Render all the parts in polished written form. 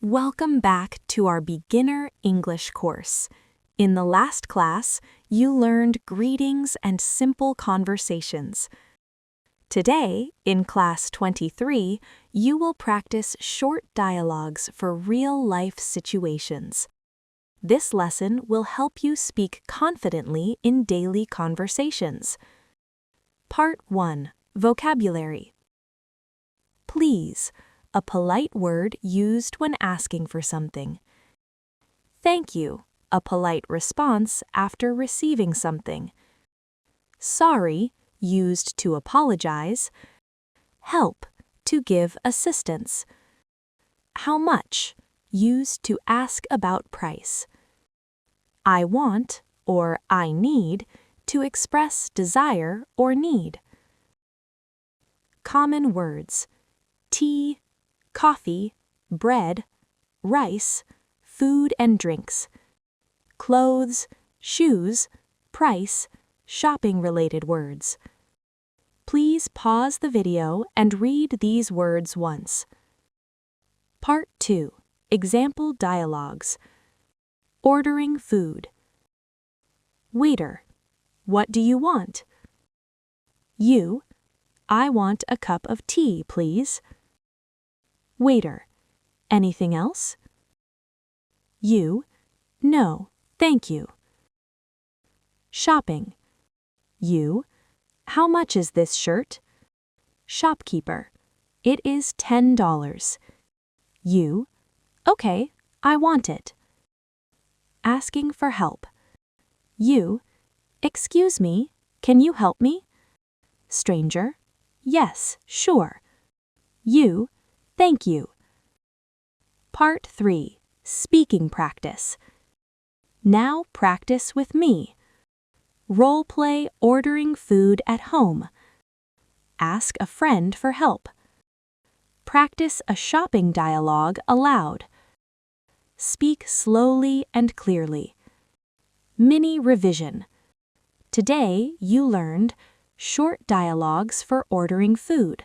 Welcome back to our beginner English course. In the last class, you learned greetings and simple conversations. Today, in class 23, you will practice short dialogues for real-life situations. This lesson will help you speak confidently in daily conversations. Part 1. Vocabulary. Please, a polite word used when asking for something. Thank you, a polite response after receiving something. Sorry, used to apologize. Help, to give assistance. How much, used to ask about price. I want, or I need, to express desire or need. Common words: tea, coffee, bread, rice, food and drinks, clothes, shoes, price, shopping-related words. Please pause the video and read these words once. Part 2. Example dialogues. Ordering food. Waiter, what do you want? You, I want a cup of tea, please. Waiter, anything else? You, no, thank you. Shopping. You, how much is this shirt? Shopkeeper, it is $10. You, okay, I want it. Asking for help. You, excuse me, can you help me? Stranger, yes, sure. You, thank you. Part 3. Speaking practice. Now practice with me. Role play ordering food at home. Ask a friend for help. Practice a shopping dialogue aloud. Speak slowly and clearly. Mini revision. Today you learned short dialogues for ordering food,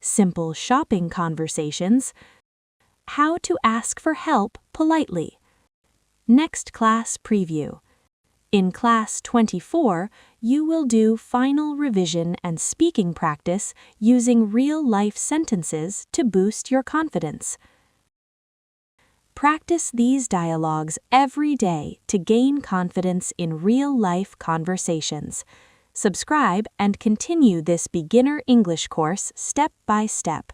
simple shopping conversations, how to ask for help politely. Next class preview. In class 24, you will do final revision and speaking practice using real-life sentences to boost your confidence. Practice these dialogues every day to gain confidence in real-life conversations. Subscribe and continue this beginner English course step by step.